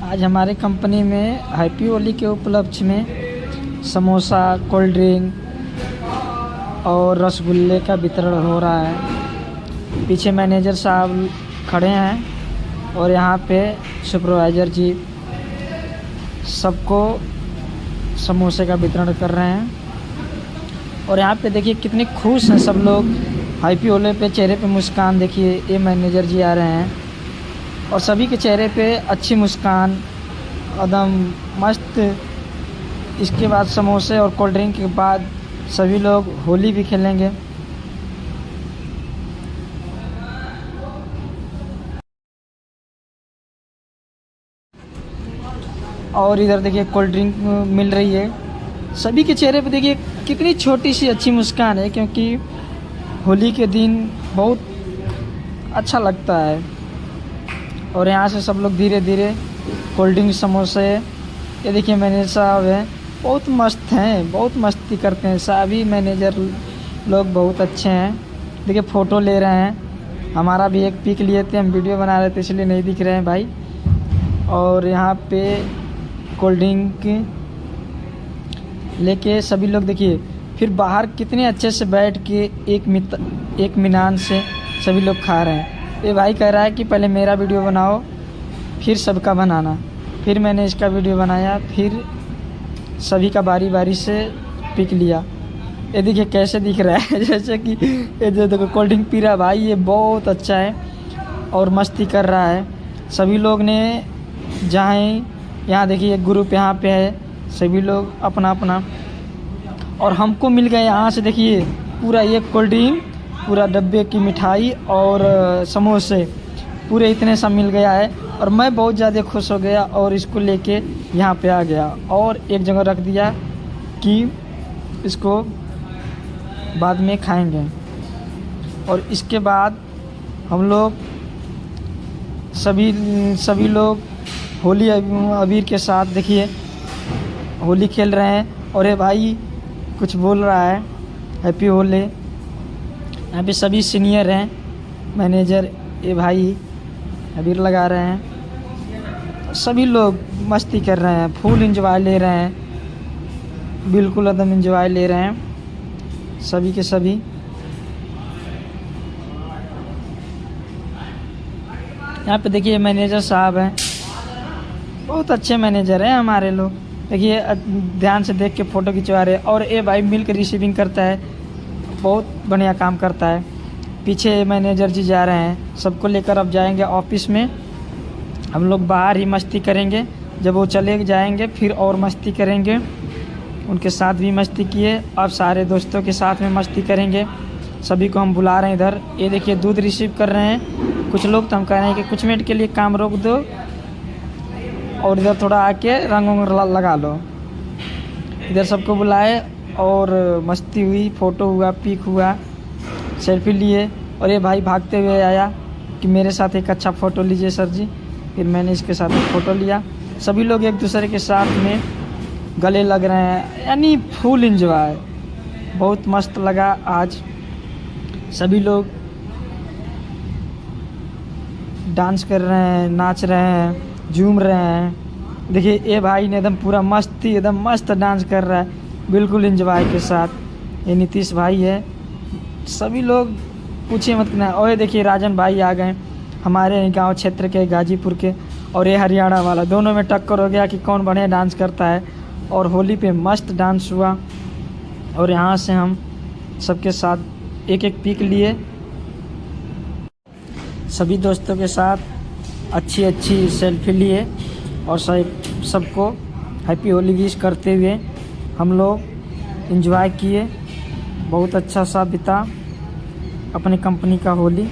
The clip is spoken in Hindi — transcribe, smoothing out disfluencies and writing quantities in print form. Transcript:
आज हमारे कंपनी में हैप्पी होली के उपलक्ष्य में समोसा, कोल्ड ड्रिंक और रसगुल्ले का वितरण हो रहा है। पीछे मैनेजर साहब खड़े हैं और यहाँ पे सुपरवाइज़र जी सबको समोसे का वितरण कर रहे हैं। और यहाँ पे देखिए कितने खुश हैं सब लोग। हैप्पी होली पे चेहरे पे मुस्कान देखिए, ये मैनेजर जी आ रहे हैं और सभी के चेहरे पे अच्छी मुस्कान, एकदम मस्त। इसके बाद समोसे और कोल्ड ड्रिंक के बाद सभी लोग होली भी खेलेंगे। और इधर देखिए कोल्ड ड्रिंक मिल रही है। सभी के चेहरे पे देखिए कितनी छोटी सी अच्छी मुस्कान है, क्योंकि होली के दिन बहुत अच्छा लगता है। और यहाँ से सब लोग धीरे धीरे कोल्ड ड्रिंक, समोसे, ये देखिए मैनेजर साहब हैं, बहुत मस्त हैं, बहुत मस्ती करते हैं। सभी मैनेजर लोग बहुत अच्छे हैं। देखिए फ़ोटो ले रहे हैं, हमारा भी एक पिक लिए थे, हम वीडियो बना रहे थे इसलिए नहीं दिख रहे हैं भाई। और यहाँ पे कोल्ड ड्रिंक लेके सभी लोग देखिए फिर बाहर कितने अच्छे से बैठ के एक मिनान से सभी लोग खा रहे हैं। ये भाई कह रहा है कि पहले मेरा वीडियो बनाओ फिर सबका बनाना। फिर मैंने इसका वीडियो बनाया, फिर सभी का बारी बारी से पिक लिया। ये देखिए कैसे दिख रहा है जैसे कि ये जो देखो कोल्ड ड्रिंक पी रहा है भाई, ये बहुत अच्छा है और मस्ती कर रहा है। सभी लोग ने जहाँ यहाँ देखिए एक ग्रुप यहाँ पे है, सभी लोग अपना अपना। और हमको मिल गए यहाँ से देखिए पूरा एक कोल्ड ड्रिंक, पूरा डब्बे की मिठाई और समोसे, पूरे इतने सब मिल गया है। और मैं बहुत ज़्यादा खुश हो गया और इसको लेके यहाँ पे आ गया और एक जगह रख दिया कि इसको बाद में खाएंगे। और इसके बाद हम लोग सभी लोग होली अबीर के साथ देखिए होली खेल रहे हैं। और ये भाई कुछ बोल रहा है हैप्पी होली। यहाँ पे सभी सीनियर हैं, मैनेजर, ये भाई अबीर लगा रहे हैं। सभी लोग मस्ती कर रहे हैं, फुल एंजॉय ले रहे हैं, बिल्कुल एकदम एंजॉय ले रहे हैं सभी के सभी। यहाँ पे देखिए मैनेजर साहब हैं, बहुत अच्छे मैनेजर हैं हमारे लोग। देखिए ध्यान से देख के फ़ोटो खिंचवा रहे हैं। और ये भाई मिल्क रिसीविंग करता है, बहुत बढ़िया काम करता है। पीछे मैनेजर जी जा रहे हैं, सबको लेकर अब जाएंगे ऑफिस में। हम लोग बाहर ही मस्ती करेंगे, जब वो चले जाएंगे फिर और मस्ती करेंगे। उनके साथ भी मस्ती किए, अब सारे दोस्तों के साथ में मस्ती करेंगे। सभी को हम बुला रहे हैं इधर। ये देखिए दूध रिसीव कर रहे हैं कुछ लोग, तो हम कह रहे हैं कि कुछ मिनट के लिए काम रोक दो और इधर थोड़ा आके रंग लगा लो। इधर सबको बुलाए और मस्ती हुई, फ़ोटो हुआ, पिक हुआ, सेल्फी लिए। और ये भाई भागते हुए आया कि मेरे साथ एक अच्छा फ़ोटो लीजिए सर जी। फिर मैंने इसके साथ एक फ़ोटो लिया। सभी लोग एक दूसरे के साथ में गले लग रहे हैं, यानी फुल एंजॉय, बहुत मस्त लगा आज। सभी लोग डांस कर रहे हैं, नाच रहे हैं, झूम रहे हैं। देखिए ये भाई ने एकदम पूरा मस्ती, एकदम मस्त डांस कर रहा है, बिल्कुल एंजॉय के साथ। ये नीतीश भाई है, सभी लोग पूछिए मत ना। और ये देखिए राजन भाई आ गए, हमारे गांव क्षेत्र के, गाजीपुर के, और ये हरियाणा वाला। दोनों में टक्कर हो गया कि कौन बढ़िया डांस करता है। और होली पे मस्त डांस हुआ। और यहाँ से हम सबके साथ एक एक पिक लिए, सभी दोस्तों के साथ अच्छी अच्छी सेल्फी लिए और सबको हैप्पी होली विश करते हुए हम लोग एंजॉय किए। बहुत अच्छा सा बीता अपनी कंपनी का होली।